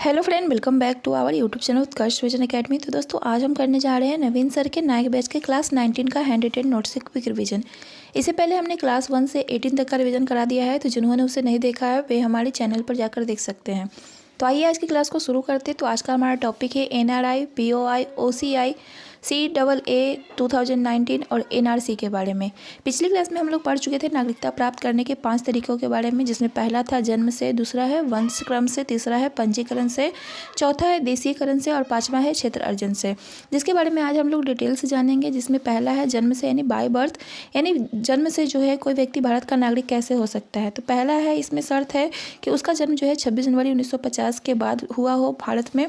Hello friend, welcome back to our YouTube channel Utkarsh Vision Academy. तो दोस्तों, आज हम करने जा रहे हैं नवीन सर के नायक बैच के क्लास 19 का हैंड रिटेन नोट्स से क्विक रिवीजन। इससे पहले हमने क्लास 1 से 18 तक का रिवीजन करा दिया है, तो जिन्होंने उसे नहीं देखा है वे हमारे चैनल पर जाकर देख सकते हैं। तो आइए आज की क्लास को शुरू करते हैं। तो आज का हमारा टॉपिक है NRI, POI, OCI, CAA 2019 और NRC के बारे में। पिछली क्लास में हम लोग पढ़ चुके थे नागरिकता प्राप्त करने के 5 तरीकों के बारे में, जिसमें पहला था जन्म से, दूसरा है वंशक्रम से, तीसरा है पंजीकरण से, चौथा है देशीकरण से और पांचवा है क्षेत्र अर्जन से, जिसके बारे में आज हम लोग डिटेल से जानेंगे। जिसमें पहला है जन्म से यानी बाय बर्थ, यानी जन्म से जो है कोई व्यक्ति भारत का नागरिक कैसे हो सकता है। तो पहला है, इसमें शर्त है कि उसका जन्म जो है 26 जनवरी 1950 के बाद हुआ हो भारत में।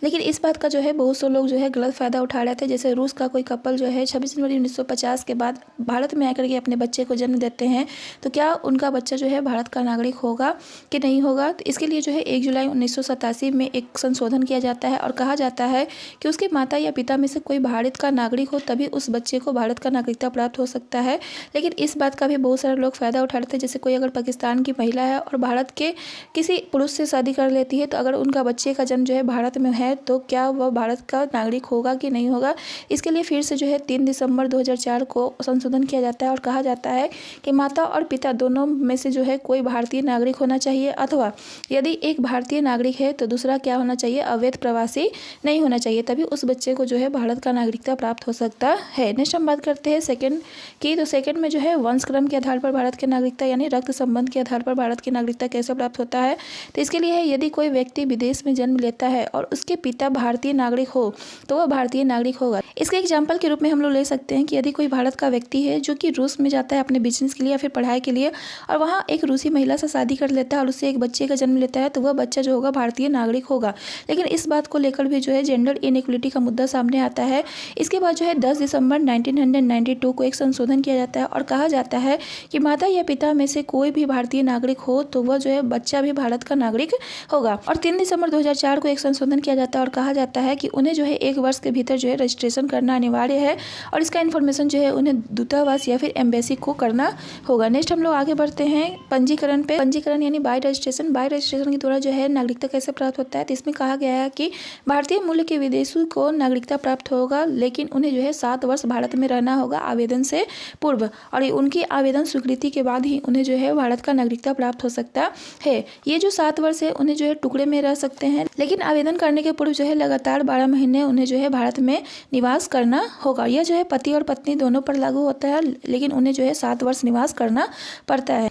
लेकिन इस बात का जो है बहुत से लोग जो है गलत फ़ायदा उठा रहे थे। जैसे रूस का कोई कपल जो है 26 जनवरी 1950 के बाद भारत में आकर के अपने बच्चे को जन्म देते हैं, तो क्या उनका बच्चा जो है भारत का नागरिक होगा कि नहीं होगा। तो इसके लिए जो है 1 जुलाई 1987 में एक संशोधन किया जाता है और कहा जाता है कि उसके माता या पिता में से कोई भारत का नागरिक हो तभी उस बच्चे को भारत का नागरिकता प्राप्त हो सकता है। लेकिन इस बात का भी बहुत सारे लोग फ़ायदा उठा रहे थे। जैसे कोई अगर पाकिस्तान की महिला है और भारत के किसी पुरुष से शादी कर लेती है, तो अगर उनका बच्चे का जन्म जो है भारत में है तो क्या वह भारत का नागरिक होगा कि नहीं होगा। इसके लिए फिर से जो है 3 दिसंबर 2004 को संशोधन किया जाता है और कहा जाता है कि माता और पिता दोनों में से जो है कोई भारतीय नागरिक होना चाहिए, अथवा यदि एक भारतीय नागरिक है तो दूसरा क्या होना चाहिए, अवैध प्रवासी नहीं होना चाहिए, तभी उस बच्चे को जो है भारत का नागरिकता प्राप्त हो सकता है। नेक्स्ट हम बात करते हैं सेकंड की। तो सेकंड में जो है वंशक्रम के आधार पर भारत की नागरिकता यानी रक्त संबंध के आधार पर भारत की नागरिकता कैसे प्राप्त होता है। तो इसके लिए है, यदि कोई व्यक्ति विदेश में जन्म लेता है और उसके पिता भारतीय नागरिक हो तो वह भारतीय नागरिक होगा। इसके एग्जाम्पल के रूप में हम लोग ले सकते हैं कि यदि कोई भारत का व्यक्ति है जो कि रूस में जाता है अपने बिजनेस के लिए या फिर पढ़ाई के लिए, और वहाँ एक रूसी महिला से शादी कर लेता है और उससे एक बच्चे का जन्म लेता है, तो वह बच्चा जो होगा भारतीय नागरिक होगा। लेकिन इस बात को लेकर भी जो है जेंडर इनइक्वलिटी का मुद्दा सामने आता है। इसके बाद जो है 10 दिसंबर 1992 को एक संशोधन किया जाता है और कहा जाता है कि माता या पिता में से कोई भी भारतीय नागरिक हो तो वह जो है बच्चा भी भारत का नागरिक होगा। और 3 दिसंबर 2004 को एक संशोधन किया जाता है और कहा जाता है कि उन्हें जो है 1 वर्ष के भीतर जो है रजिस्ट्रेशन करना अनिवार्य है और इसका इन्फॉर्मेशन जो है उन्हें दूतावास या फिर एम्बेसी को करना होगा। नेक्स्ट हम लोग आगे बढ़ते हैं पंजीकरण पे। पंजीकरण यानी बाय रजिस्ट्रेशन। बाय रजिस्ट्रेशन के द्वारा जो है नागरिकता कैसे प्राप्त होता है। तो इसमें कहा गया है कि भारतीय मूल के विदेशी को नागरिकता प्राप्त होगा, लेकिन उन्हें जो है 7 वर्ष भारत में रहना होगा आवेदन से पूर्व, और उनकी आवेदन स्वीकृति के बाद ही उन्हें जो है भारत का नागरिकता प्राप्त हो सकता है। ये जो 7 वर्ष है उन्हें जो है टुकड़े में रह सकते हैं, लेकिन आवेदन करने के पूर्व जो है लगातार 12 महीने उन्हें जो है भारत में निवास करना होगा। यह जो है पति और पत्नी दोनों पर लागू होता है, लेकिन उन्हें जो है 7 वर्ष निवास करना पड़ता है।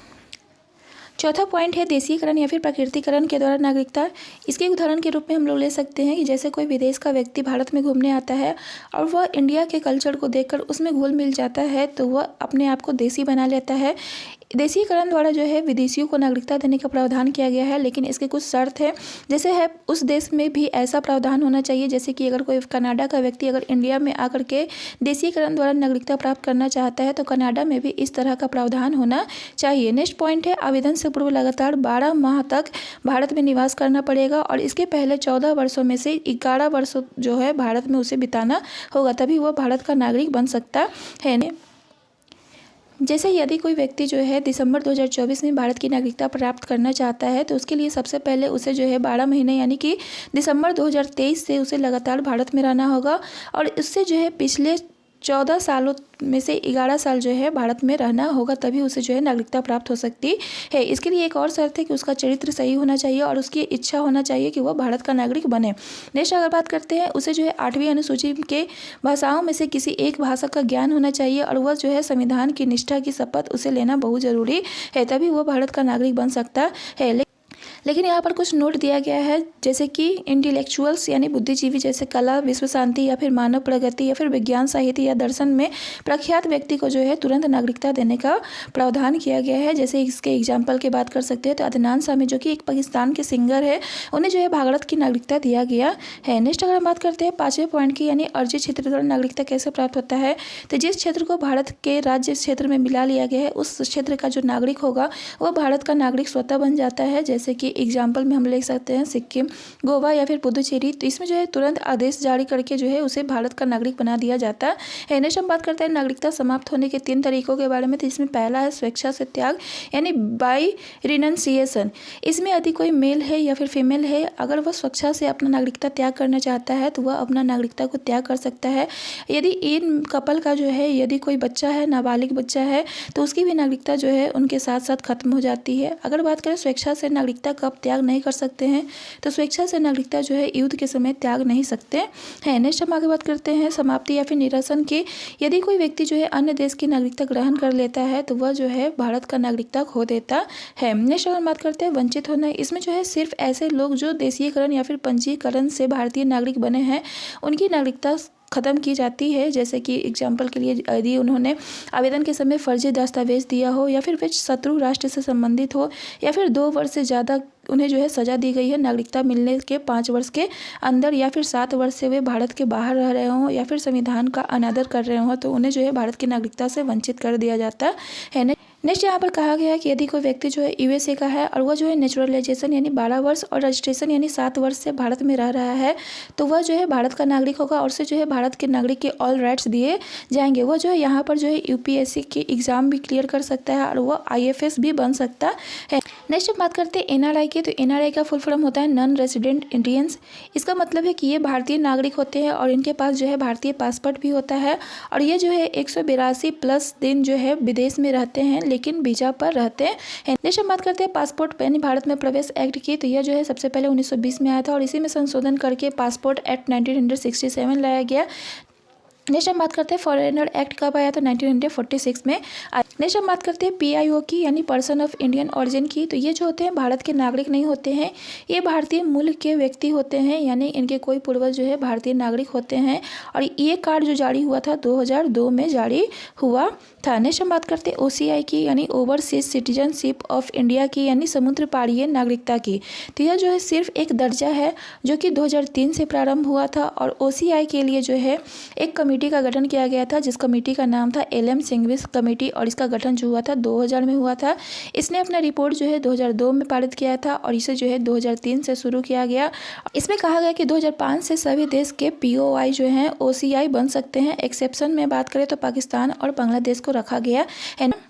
चौथा पॉइंट है देशीकरण या फिर प्रकृतिकरण के द्वारा नागरिकता। इसके उदाहरण के रूप में हम लोग ले सकते हैं कि जैसे कोई विदेश का व्यक्ति भारत में घूमने आता है और वह इंडिया के कल्चर को देखकर उसमें घुल मिल जाता है, तो वह अपने आप को देशी बना लेता है। देशीकरण द्वारा जो है विदेशियों को नागरिकता देने का प्रावधान किया गया है, लेकिन इसके कुछ शर्त है। जैसे है उस देश में भी ऐसा प्रावधान होना चाहिए, जैसे कि अगर कोई कनाडा का व्यक्ति अगर इंडिया में आकर के देशीकरण द्वारा नागरिकता प्राप्त करना चाहता है तो कनाडा में भी इस तरह का प्रावधान होना चाहिए। नेक्स्ट पॉइंट है आवेदन से पूर्व लगातार 12 माह तक भारत में निवास करना पड़ेगा और इसके पहले 14 वर्षों में से 11 वर्ष जो है भारत में उसे बिताना होगा, तभी वह भारत का नागरिक बन सकता है। जैसे यदि कोई व्यक्ति जो है दिसंबर 2024 में भारत की नागरिकता प्राप्त करना चाहता है, तो उसके लिए सबसे पहले उसे जो है 12 महीने यानी कि दिसंबर 2023 से उसे लगातार भारत में रहना होगा और उससे जो है पिछले 14 सालों में से 11 साल जो है भारत में रहना होगा, तभी उसे जो है नागरिकता प्राप्त हो सकती है। इसके लिए एक और शर्त है कि उसका चरित्र सही होना चाहिए और उसकी इच्छा होना चाहिए कि वह भारत का नागरिक बने। नेक्स्ट अगर बात करते हैं, उसे जो है 8वीं अनुसूची के भाषाओं में से किसी एक भाषा का ज्ञान होना चाहिए और वह जो है संविधान की निष्ठा की शपथ उसे लेना बहुत जरूरी है, तभी वह भारत का नागरिक बन सकता है। लेकिन यहाँ पर कुछ नोट दिया गया है, जैसे कि इंटेलेक्चुअल्स यानी बुद्धिजीवी जैसे कला, विश्व शांति या फिर मानव प्रगति या फिर विज्ञान, साहित्य या दर्शन में प्रख्यात व्यक्ति को जो है तुरंत नागरिकता देने का प्रावधान किया गया है। जैसे इसके एग्जाम्पल की बात कर सकते हैं तो अदनान सामी जो कि एक पाकिस्तान के सिंगर है, उन्हें जो है भारत की नागरिकता दिया गया है। नेक्स्ट अगर हम बात करते हैं 5वें पॉइंट की, यानी अर्जित क्षेत्र द्वारा नागरिकता कैसे प्राप्त होता है। तो जिस क्षेत्र को भारत के राज्य क्षेत्र में मिला लिया गया है, उस क्षेत्र का जो नागरिक होगा वह भारत का नागरिक स्वतः बन जाता है। जैसे कि एग्जाम्पल में हम ले सकते हैं सिक्किम, गोवा या फिर पुदुचेरी। तो इसमें जो है तुरंत आदेश जारी करके जो है उसे भारत का नागरिक बना दिया जाता है। नेक्स्ट हम बात करते हैं नागरिकता समाप्त होने के 3 तरीकों के बारे में। तो इसमें पहला है स्वेच्छा से त्याग यानी बाई रिनंसिएशन। इसमें यदि कोई मेल है या फिर फीमेल है, अगर वह स्वेच्छा से अपना नागरिकता त्याग करना चाहता है तो वह अपना नागरिकता को त्याग कर सकता है। यदि इन कपल का जो है यदि कोई बच्चा है, नाबालिग बच्चा है, तो उसकी भी नागरिकता जो है उनके साथ साथ खत्म हो जाती है। अगर बात करें स्वेच्छा से नागरिकता कब त्याग नहीं कर सकते हैं, तो स्वेच्छा से नागरिकता जो है युद्ध के समय त्याग नहीं सकते हैं। नेक्स्ट हम आगे बात करते हैं समाप्ति या फिर निरसन की। यदि कोई व्यक्ति जो है अन्य देश की नागरिकता ग्रहण कर लेता है तो वह जो है भारत का नागरिकता खो देता है। नेक्स्ट अगर बात करते हैं वंचित होना, इसमें जो है सिर्फ ऐसे लोग जो देशीयकरण या फिर पंजीकरण से भारतीय नागरिक बने हैं उनकी नागरिकता ख़त्म की जाती है। जैसे कि एग्जाम्पल के लिए यदि उन्होंने आवेदन के समय फर्जी दस्तावेज दिया हो या फिर वे शत्रु राष्ट्र से संबंधित हो या फिर 2 वर्ष से ज़्यादा उन्हें जो है सज़ा दी गई है नागरिकता मिलने के 5 वर्ष के अंदर, या फिर 7 वर्ष से वे भारत के बाहर रह रहे हों या फिर संविधान का अनादर कर रहे हों, तो उन्हें जो है भारत की नागरिकता से वंचित कर दिया जाता है। नेक्स्ट यहाँ पर कहा गया है कि यदि कोई व्यक्ति जो है यूएसए का है और वह जो है नेचुरलाइजेशन यानी 12 वर्ष और रजिस्ट्रेशन यानी 7 वर्ष से भारत में रह रहा है, तो वह जो है भारत का नागरिक होगा और उसे जो है भारत के नागरिक के ऑल राइट्स दिए जाएंगे। वह जो है यहाँ पर जो है यूपीएससी की एग्ज़ाम भी क्लियर कर सकता है और वह आईएफएस भी बन सकता है। नेक्स्ट हम बात करते हैं एनआरआई की। तो एनआरआई का फुल फॉर्म होता है नॉन रेजिडेंट इंडियंस। इसका मतलब है कि ये भारतीय नागरिक होते हैं और इनके पास जो है भारतीय पासपोर्ट भी होता है और ये जो है 182 प्लस दिन जो है विदेश में रहते हैं लेकिन वीजा पर रहते हैं। नेक्स्ट हम बात करते हैं पासपोर्ट यानी भारत में प्रवेश एक्ट की। तो यह जो है सबसे पहले 1920 में आया था और इसी में संशोधन करके पासपोर्ट एक्ट 1967 लाया गया। नेक्स्ट हम बात करते हैं फॉरेनर एक्ट कब आया, तो 1946 में। नेक्स्ट हम बात करते हैं पीआईओ की यानी पर्सन ऑफ इंडियन ऑरिजिन की। तो ये जो होते हैं भारत के नागरिक नहीं होते हैं, ये भारतीय मूल के व्यक्ति होते हैं यानी इनके कोई पूर्वज जो है भारतीय नागरिक होते हैं और ये कार्ड जो जारी हुआ था 2002 में जारी हुआ था। नेक्स्ट हम बात करते हैं ओसीआई की यानी ओवरसीज सिटीजनशिप ऑफ इंडिया की यानी समुद्र पारीय नागरिकता की। तो यह जो है सिर्फ एक दर्जा है जो कि 2003 से प्रारंभ हुआ था और ओसीआई के लिए जो है एक कमेटी का गठन किया गया था जिस कमेटी का नाम था एलएम सिंघवी कमेटी और इसका गठन जो हुआ था 2000 में हुआ था। इसने अपना रिपोर्ट जो है 2002 में पारित किया था और इसे जो है 2003 से शुरू किया गया। इसमें कहा गया कि 2005 से सभी देश के पीओआई जो हैं ओसीआई बन सकते हैं। एक्सेप्शन में बात करें तो पाकिस्तान और बांग्लादेश को रखा गया है ना।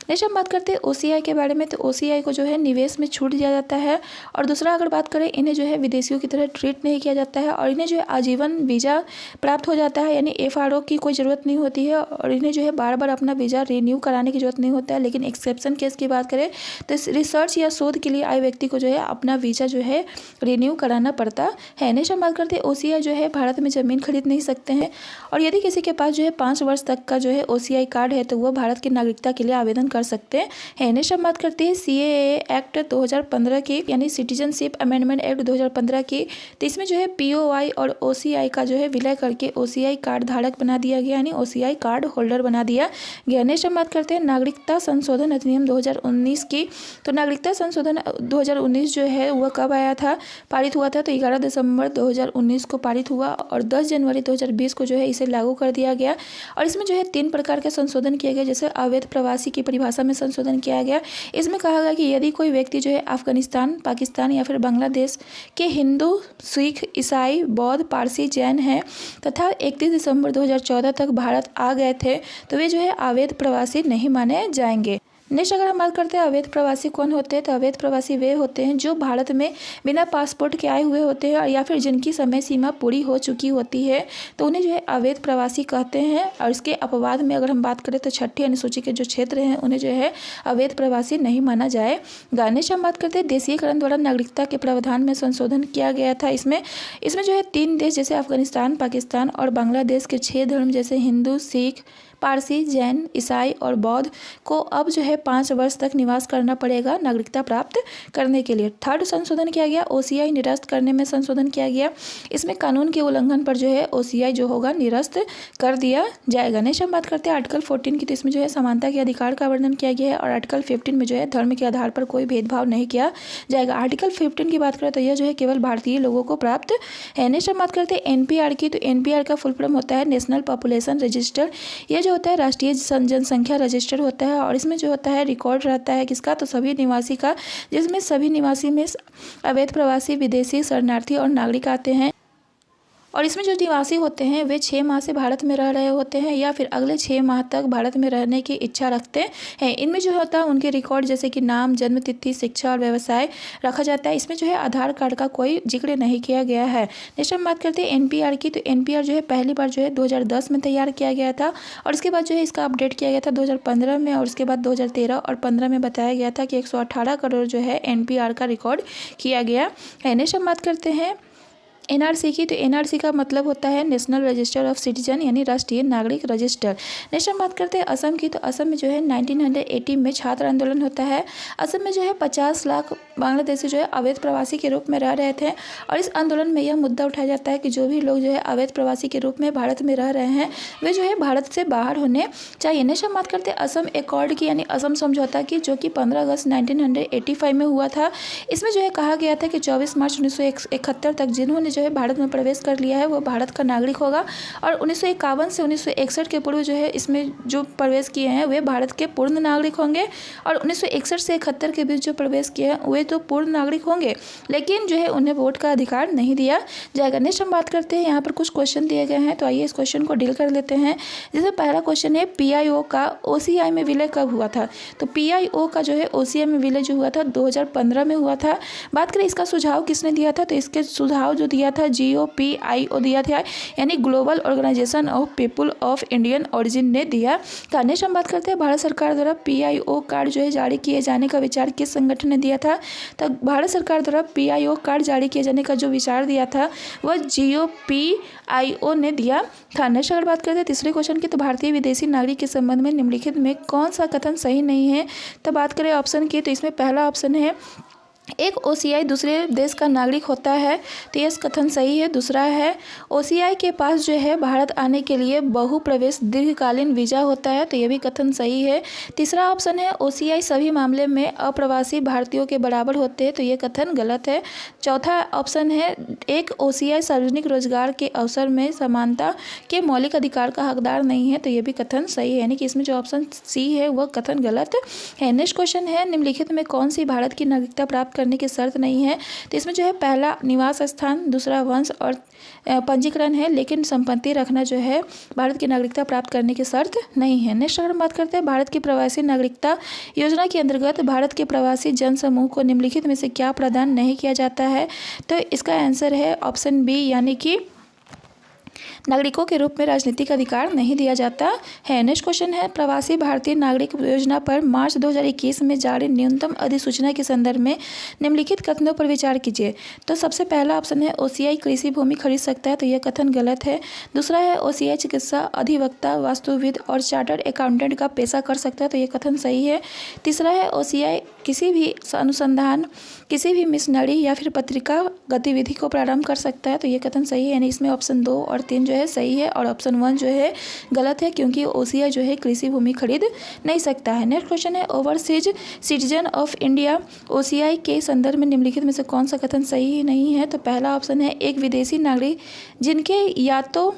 नेक्स्ट हम बात करते हैं ओसीआई के बारे में। तो ओसीआई को जो है निवेश में छूट दिया जाता है और दूसरा अगर बात करें इन्हें जो है विदेशियों की तरह ट्रीट नहीं किया जाता है और इन्हें जो है आजीवन वीज़ा प्राप्त हो जाता है यानी एफआरओ की कोई ज़रूरत नहीं होती है और इन्हें जो है बार बार अपना वीज़ा रिन्यू कराने की ज़रूरत नहीं होता है। लेकिन एक्सेप्शन केस की बात करें तो इस रिसर्च या शोध के लिए आए व्यक्ति को जो है अपना वीज़ा जो है रिन्यू कराना पड़ता है। नेक्स्ट हम बात करते हैं ओसीआई जो है भारत में ज़मीन खरीद नहीं सकते हैं और यदि किसी के पास जो है 5 वर्ष तक का जो है ओसीआई कार्ड है तो वह भारत की नागरिकता के लिए आवेदन कर सकते हैं। नेक्स्ट हम बात करते हैं सीएए एक्ट 2015 की यानी सिटीजनशिप अमेंडमेंट एक्ट 2015 की। तो इसमें जो है पीओआई और ओसीआई का जो है विलय करके ओसीआई कार्ड धारक बना दिया गया यानी ओसीआई कार्ड होल्डर बना दिया गया। नेक्स्ट हम बात करते हैं नागरिकता संशोधन अधिनियम 2019 की। तो नागरिकता संशोधन 2019 जो है वह कब आया था, पारित हुआ था, तो 11 दिसंबर 2019 को पारित हुआ और 10 जनवरी 2020 को जो है इसे लागू कर दिया गया। और इसमें जो है 3 प्रकार के संशोधन किए गए, जैसे अवैध प्रवासी की परिभाषा में संशोधन किया गया। इसमें कहा गया कि यदि कोई व्यक्ति जो है अफगानिस्तान, पाकिस्तान या फिर बांग्लादेश के हिंदू, सिख, ईसाई, बौद्ध, पारसी, जैन हैं तथा 31 दिसंबर 2014 तक भारत आ गए थे तो वे जो है अवैध प्रवासी नहीं माने जाएंगे। नेक्स्ट अगर हम बात करते हैं अवैध प्रवासी कौन होते हैं, तो अवैध प्रवासी वे होते हैं जो भारत में बिना पासपोर्ट के आए हुए होते हैं या फिर जिनकी समय सीमा पूरी हो चुकी होती है तो उन्हें जो है अवैध प्रवासी कहते हैं। और इसके अपवाद में अगर हम बात करें तो 6ठी अनुसूची के जो क्षेत्र हैं उन्हें जो है अवैध प्रवासी नहीं माना जाएगा। नेक्स्ट हम बात करते हैं देशीयकरण द्वारा नागरिकता के प्रावधान में संशोधन किया गया था। इसमें जो है 3 देश जैसे अफगानिस्तान, पाकिस्तान और बांग्लादेश के 6 धर्म जैसे हिंदू, सिख, पारसी, जैन, ईसाई और बौद्ध को अब जो है 5 वर्ष तक निवास करना पड़ेगा नागरिकता प्राप्त करने के लिए। 3rd संशोधन किया गया, ओसीआई निरस्त करने में संशोधन किया गया। इसमें कानून के उल्लंघन पर जो है ओसीआई जो होगा निरस्त कर दिया जाएगा। नेक्स्ट हम बात करते हैं आर्टिकल 14 की। तो इसमें जो है समानता के अधिकार का वर्णन किया गया है और आर्टिकल 15 में जो है धर्म के आधार पर कोई भेदभाव नहीं किया जाएगा। आर्टिकल 15 की बात करें तो यह जो है केवल भारतीय लोगों को प्राप्त है। नेक्स्ट हम बात करते हैं एनपीआर की। तो एनपीआर का फुल फॉर्म होता है नेशनल पॉपुलेशन रजिस्टर। यह जो होता है राष्ट्रीय जनसंख्या रजिस्टर होता है और इसमें जो होता है रिकॉर्ड रहता है किसका, तो सभी निवासी का, जिसमें सभी निवासी में अवैध प्रवासी, विदेशी, शरणार्थी और नागरिक आते हैं। और इसमें जो निवासी होते हैं वे 6 माह से भारत में रह रहे होते हैं या फिर अगले 6 माह तक भारत में रहने की इच्छा रखते हैं। इनमें जो होता है उनके रिकॉर्ड जैसे कि नाम, जन्म तिथि, शिक्षा और व्यवसाय रखा जाता है। इसमें जो है आधार कार्ड का कोई जिक्र नहीं किया गया है। नेक्स्ट हम बात करते हैं एनपीआर की। तो एनपीआर जो है पहली बार जो है 2010 में तैयार किया गया था और इसके बाद जो है इसका अपडेट किया गया था 2015 में और उसके बाद 2013 और 15 में बताया गया था कि 118 करोड़ जो है एनपीआर का रिकॉर्ड किया गया है। नेक्स्ट हम बात करते हैं एनआरसी की। तो एनआरसी का मतलब होता है नेशनल रजिस्टर ऑफ सिटीजन यानी राष्ट्रीय नागरिक रजिस्टर। नेक्स्ट हम बात करते हैं असम की। तो असम में जो है 1980 में छात्र आंदोलन होता है। असम में जो है 50 लाख बांग्लादेशी जो है अवैध प्रवासी के रूप में रह रहे थे और इस आंदोलन में यह मुद्दा उठाया जाता है कि जो भी लोग जो है अवैध प्रवासी के रूप में भारत में रह रहे हैं वे जो है भारत से बाहर होने चाहिए। नेक्स्ट हम बात करते हैं असम एकॉर्ड की यानी असम समझौता की, जो कि 15 अगस्त 1985 में हुआ था। इसमें जो है कहा गया था कि 24 मार्च 1971 तक जिन्होंने जो है भारत में प्रवेश कर लिया है वो भारत का नागरिक होगा और 1951 से 1961 के पूर्व जो है इसमें जो प्रवेश किए हैं वे भारत के पूर्ण नागरिक होंगे और 1961 से 71 के बीच जो प्रवेश किए हैं वे तो पूर्ण नागरिक होंगे, लेकिन जो है उन्हें वोट का अधिकार नहीं दिया जाएगा। नेक्स्ट हम बात करते हैं, यहाँ पर कुछ क्वेश्चन दिए गए हैं तो आइए इस क्वेश्चन को डील कर लेते हैं। जैसे पहला क्वेश्चन है पीआईओ का ओसीआई में विलय कब हुआ था। तो पीआईओ का जो है ओसीआई में विलय जो हुआ था 2015 में हुआ था। बात करें इसका सुझाव किसने दिया था, तो इसके सुझाव जो दिया था GOPIO दिया था यानी global organisation of people of Indian origin ने दिया था। नेक्स्ट हम बात करते हैं भारत सरकार द्वारा पीआईओ कार्ड जो है जारी किए जाने का विचार किस संगठन ने दिया था। तो भारत सरकार द्वारा पीआईओ कार्ड जारी किए जाने का जो विचार दिया था वह GOPIO ने दिया था। नेक्स्ट अगर बात करते हैं तीसरे क्वेश्चन की, तो भारतीय विदेशी नागरिक के संबंध में निम्नलिखित में कौन सा कथन सही नहीं है। तो बात करें ऑप्शन की, तो इसमें पहला ऑप्शन है एक ओसीआई दूसरे देश का नागरिक होता है, तो यह कथन सही है। दूसरा है ओसीआई के पास जो है भारत आने के लिए बहु प्रवेश दीर्घकालीन वीज़ा होता है, तो यह भी कथन सही है। तीसरा ऑप्शन है ओसीआई सभी मामले में अप्रवासी भारतीयों के बराबर होते हैं, तो यह कथन गलत है। चौथा ऑप्शन है एक ओसीआई सार्वजनिक रोजगार के अवसर में समानता के मौलिक अधिकार का हकदार नहीं है, तो यह भी कथन सही है, यानी कि इसमें जो ऑप्शन सी है वह कथन गलत है। नेक्स्ट क्वेश्चन है निम्नलिखित में कौन सी भारत की नागरिकता प्राप्त करने की शर्त नहीं है। तो इसमें जो है पहला निवास स्थान, दूसरा वंश और पंजीकरण है, लेकिन संपत्ति रखना जो है भारत की नागरिकता प्राप्त करने की शर्त नहीं है। नेक्स्ट अगर हम बात करते हैं भारत की प्रवासी नागरिकता योजना के अंतर्गत भारत के प्रवासी जन समूह को निम्नलिखित में से क्या प्रदान नहीं किया जाता है। तो इसका आंसर है ऑप्शन बी, यानी कि नागरिकों के रूप में राजनीतिक अधिकार नहीं दिया जाता है। नेक्स्ट क्वेश्चन है प्रवासी भारतीय नागरिक योजना पर मार्च 2021 में जारी न्यूनतम अधिसूचना के संदर्भ में निम्नलिखित कथनों पर विचार कीजिए। तो सबसे पहला ऑप्शन है ओसीआई कृषि भूमि खरीद सकता है, तो यह कथन गलत है। दूसरा है ओसीआई चिकित्सा, अधिवक्ता, वास्तुविद और चार्टर्ड अकाउंटेंट का पेशा कर सकता है, तो यह कथन सही है। तीसरा है ओसीआई किसी भी अनुसंधान, किसी भी मिशनरी या फिर पत्रिका गतिविधि को प्रारंभ कर सकता है, तो ये कथन सही है, यानी इसमें ऑप्शन 2 और 3 जो है सही है और ऑप्शन 1 जो है गलत है, क्योंकि ओसीआई जो है कृषि भूमि खरीद नहीं सकता है। नेक्स्ट क्वेश्चन है overseas citizen of India OCI के संदर्भ में निम्नलिखित में से कौन सा कथन सही नहीं है। तो पहला ऑप्शन है एक विदेशी नागरिक जिनके या तो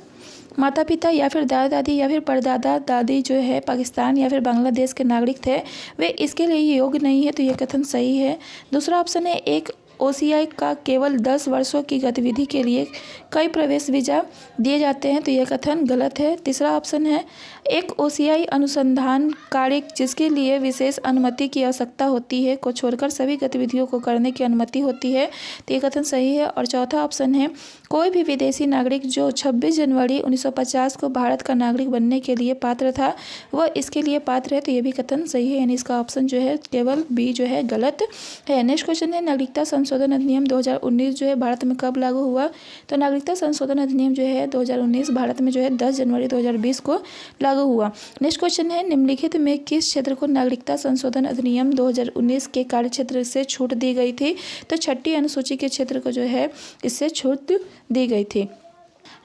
माता पिता या फिर दादा दादी या फिर परदादा दादी जो है पाकिस्तान या फिर बांग्लादेश के नागरिक थे, वे इसके लिए योग्य नहीं है, तो यह कथन सही है। दूसरा ऑप्शन है एक ओसीआई का केवल 10 वर्षों की गतिविधि के लिए कई प्रवेश वीज़ा दिए जाते हैं, तो यह कथन गलत है। तीसरा ऑप्शन है एक ओसीआई अनुसंधान कार्य जिसके लिए विशेष अनुमति की आवश्यकता होती है को छोड़कर सभी गतिविधियों को करने की अनुमति होती है, तो यह कथन सही है। और चौथा ऑप्शन है कोई भी विदेशी नागरिक जो 26 जनवरी 1950 को भारत का नागरिक बनने के लिए पात्र था वह इसके लिए पात्र है, तो यह भी कथन सही है, यानी इसका ऑप्शन जो है केवल बी जो है गलत है। नेक्स्ट क्वेश्चन है नागरिकता संशोधन अधिनियम 2019 जो है भारत में कब लागू हुआ। तो नागरिकता संशोधन अधिनियम जो है 2019 भारत में जो है 10 जनवरी 2020 को लागू हुआ। नेक्स्ट क्वेश्चन है निम्नलिखित में किस क्षेत्र को नागरिकता संशोधन अधिनियम 2019 के कार्य क्षेत्र से छूट दी गई थी। तो छठी अनुसूची के क्षेत्र को जो है इससे छूट दी गई थी।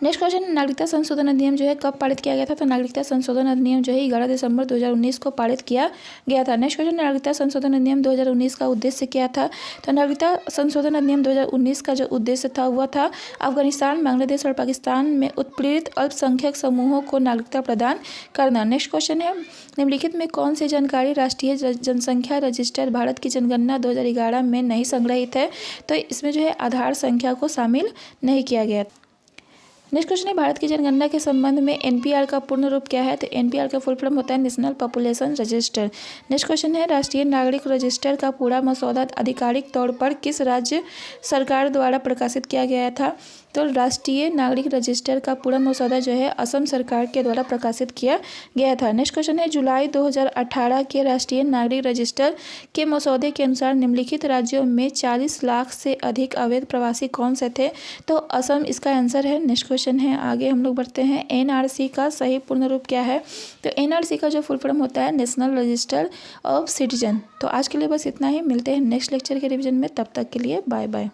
नेक्स्ट क्वेश्चन, नागरिकता संशोधन अधिनियम जो है कब पारित किया गया था? तो नागरिकता संशोधन अधिनियम जो है 11 दिसंबर 2019 को पारित किया गया था। नेक्स्ट क्वेश्चन, नागरिकता संशोधन अधिनियम 2019 का उद्देश्य क्या था? तो नागरिकता संशोधन अधिनियम 2019 का जो उद्देश्य था वह था अफगानिस्तान, बांग्लादेश और पाकिस्तान में उत्पीड़ित अल्पसंख्यक समूहों को नागरिकता प्रदान करना। नेक्स्ट क्वेश्चन है, निम्नलिखित में कौन सी जानकारी राष्ट्रीय जनसंख्या रजिस्टर भारत की जनगणना 2011 में नहीं संग्रहित है? तो इसमें जो है आधार संख्या को शामिल नहीं किया गया। नेक्स्ट क्वेश्चन है, भारत की जनगणना के संबंध में एनपीआर का पूर्ण रूप क्या है? तो एनपीआर का फुल फॉर्म होता है national population register. Next question है, राष्ट्रीय नागरिक रजिस्टर का पूरा मसौदा आधिकारिक तौर पर किस राज्य सरकार द्वारा प्रकाशित किया गया था? तो राष्ट्रीय नागरिक रजिस्टर का पूरा मसौदा जो है असम सरकार के द्वारा प्रकाशित किया गया था। नेक्स्ट क्वेश्चन है, जुलाई 2018 के राष्ट्रीय नागरिक रजिस्टर के मसौदे के अनुसार निम्नलिखित राज्यों में 40 लाख से अधिक अवैध प्रवासी कौन से थे? तो असम इसका आंसर है। नेक्स्ट क्वेश्चन है, आगे हम लोग बढ़ते हैं, एनआरसी का सही पूर्ण रूप क्या है? तो एनआरसी का जो फुल फॉर्म होता है नेशनल रजिस्टर ऑफ सिटीजन। तो आज के लिए बस इतना ही, मिलते हैं नेक्स्ट लेक्चर के रिवीजन में, तब तक के लिए बाय बाय।